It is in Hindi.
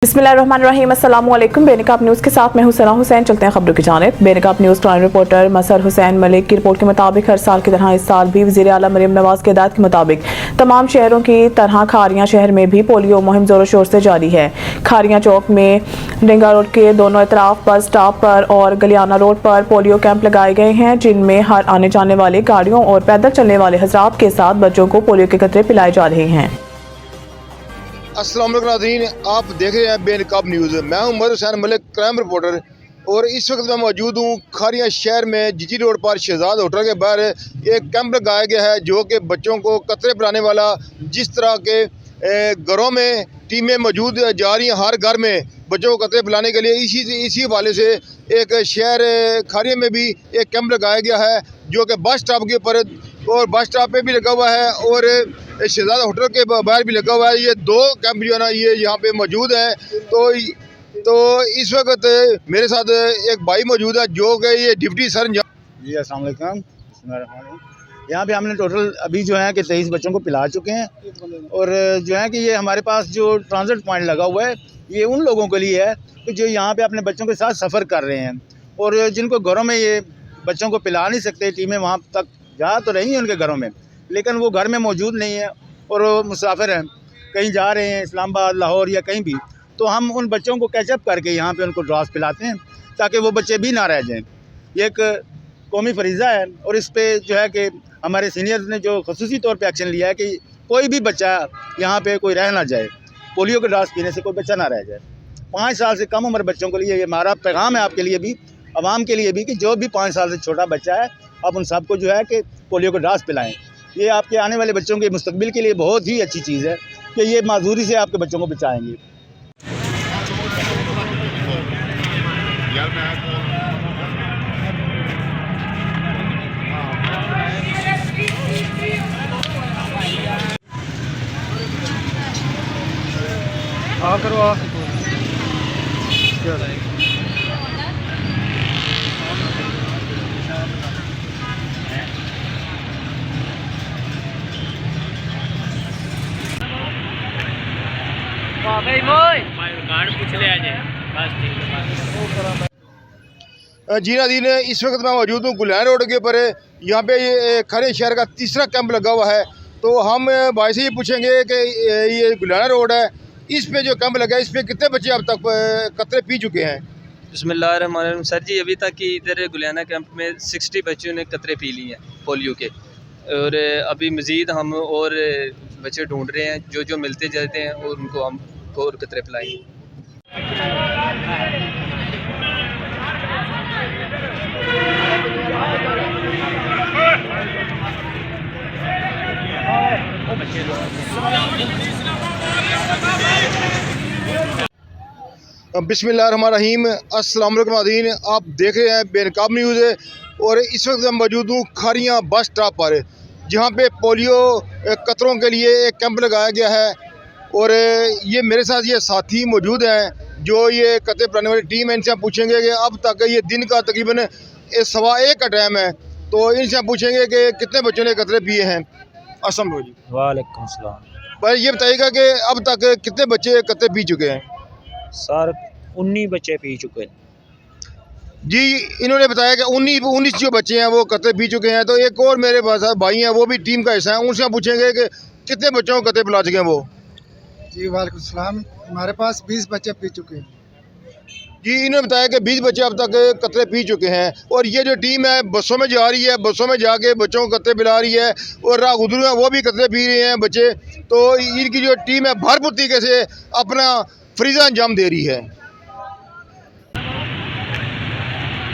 बिस्मिल्लाहिर्रहमानिर्रहीम, अस्सलाम वालेकुम। बेनकाब न्यूज़ के साथ मैं हूं सना हुसैन। चलते हैं खबरों की जानिब। Benaqab news crime reporter Masar Hussain Malik की रिपोर्ट के मुताबिक हर साल की तरह इस साल भी वज़ीर आला मरियम नवाज की हिदायत के मुताबिक तमाम शहरों की तरह खारियां शहर में भी पोलियो मुहिम जोरों शोर से जारी है। खारियां चौक में डेंगा रोड के दोनों तरफ बस स्टॉप पर और गलियाना रोड पर पोलियो कैंप लगाए गए हैं, जिनमें हर आने जाने वाले गाड़ियों और पैदल चलने वाले हज़रात के साथ बच्चों को पोलियो के कतरे पिलाए जा रहे हैं। अस्सलाम वालेकुम नाज़रीन, आप देख रहे हैं बेनकाब न्यूज़। मैं हूं मसर हुसैन मलिक, क्राइम रिपोर्टर, और इस वक्त मैं मौजूद हूं खारियां शहर में जीजी रोड पर शहजाद होटल के बाहर एक कैंप लगाया गया है जो कि बच्चों को कतरे पिलाने वाला। जिस तरह के घरों में टीमें मौजूद जा रही हैं, हर घर में बच्चों को कतरे पिलाने के लिए, इसी हवाले से एक शहर खारिया में भी एक कैंप लगाया गया है जो कि बस स्टॉप के ऊपर और बस स्टॉप पे भी लगा हुआ है और शहजाद होटल के बाहर भी लगा हुआ है। ये दो कैंप जो है ना, ये यहाँ पे मौजूद है। तो इस वक्त मेरे साथ एक भाई मौजूद है जो कि ये डिप्टी सर। जी अस्सलाम वालेकुम। यहाँ पे हमने टोटल अभी जो है कि 23 बच्चों को पिला चुके हैं, और जो है कि ये हमारे पास जो ट्रांजिट पॉइंट लगा हुआ है ये उन लोगों के लिए है कि जो यहाँ पे अपने बच्चों के साथ सफ़र कर रहे हैं और जिनको घरों में ये बच्चों को पिला नहीं सकते। टीमें वहाँ तक जा तो रही हैं उनके घरों में, लेकिन वो घर में मौजूद नहीं है और वो मुसाफिर हैं, कहीं जा रहे हैं इस्लामाबाद, लाहौर या कहीं भी। तो हम उन बच्चों को कैचअप करके यहाँ पे उनको ड्रॉप्स पिलाते हैं ताकि वो बच्चे भी ना रह जाएं। ये एक कौमी फरीज़ा है और इस पे जो है कि हमारे सीनियर्स ने जो ख़ुसूसी तौर पे एक्शन लिया है कि कोई भी बच्चा यहाँ पे कोई रह ना जाए, पोलियो के ड्रॉप्स पीने से कोई बच्चा ना रह जाए। 5 साल से कम उम्र बच्चों के लिए ये हमारा पैगाम है, आपके लिए भी, आवाम के लिए भी, कि जो भी 5 साल से छोटा बच्चा है आप उन सबको जो है कि पोलियो के ड्रॉप्स पिलाएँ। ये आपके आने वाले बच्चों के मुस्तकबिल के लिए बहुत ही अच्छी चीज़ है कि ये माजूरी से आपके बच्चों को बचाएँगे। जी नाज़रीन, इस वक्त मैं मौजूद हूँ गुलैन रोड के ऊपर। यहाँ पे ये खारिया शहर का तीसरा कैंप लगा हुआ है। तो हम भाई से ये पूछेंगे कि ये गुलैन रोड है, इस पे जो कैंप लगा है, इस पे कितने बच्चे अब तक कतरे पी चुके हैं? बिस्मिल्लाहिर्रहमानिर्रहीम। सर जी, अभी तक की इधर गुलियाना कैंप में 60 बच्चों ने कतरे पी लिए हैं पोलियो के, और अभी मज़ीद हम और बच्चे ढूंढ रहे हैं। जो जो मिलते जाते हैं और उनको हम और कतरे पिलाएंगे। बिस्मिल्लाहिर्रहमानिर्रहीम, अस्सलाम वालेकुम नाज़रीन, आप देख रहे हैं बेनकाब न्यूज़। और इस वक्त मैं मौजूद हूँ खारियां बस स्टॉप पर, जहाँ पे पोलियो कतरों के लिए एक कैंप लगाया गया है। और ये मेरे साथ ये साथी मौजूद हैं जो ये कतरे पिलाने वाली टीम है। इनसे हम पूछेंगे कि अब तक ये दिन का तकरीबन 1:15 का टाइम है, तो इनसे हम पूछेंगे कि कितने बच्चों ने कतरे पिए हैं। अस्सलाम वालेकुम। वालेकुम सलाम। पर ये बताइएगा कि अब तक कितने बच्चे कतरे पी चुके हैं? सर 19 बच्चे पी चुके हैं। जी, इन्होंने बताया कि 19 जो बच्चे हैं वो कतरे पी चुके हैं। तो एक और मेरे पास भाई हैं, वो भी टीम का हिस्सा है, उनसे हम पूछेंगे कि कितने बच्चों को कतरे पिला चुके हैं वो। जी वालेकुम सलाम। हमारे पास 20 बच्चे पी चुके हैं। जी, इन्होंने बताया कि 20 बच्चे अब तक कतरे पी चुके हैं। और ये जो टीम है बसों में जा रही है, बसों में जाके बच्चों को कतरे पिला रही है, और राह गुजरू हैं वो भी कतरे पी रहे हैं बच्चे। तो इनकी जो टीम है भरपूर तरीके से अपना फरीज़ा अंजाम दे रही है।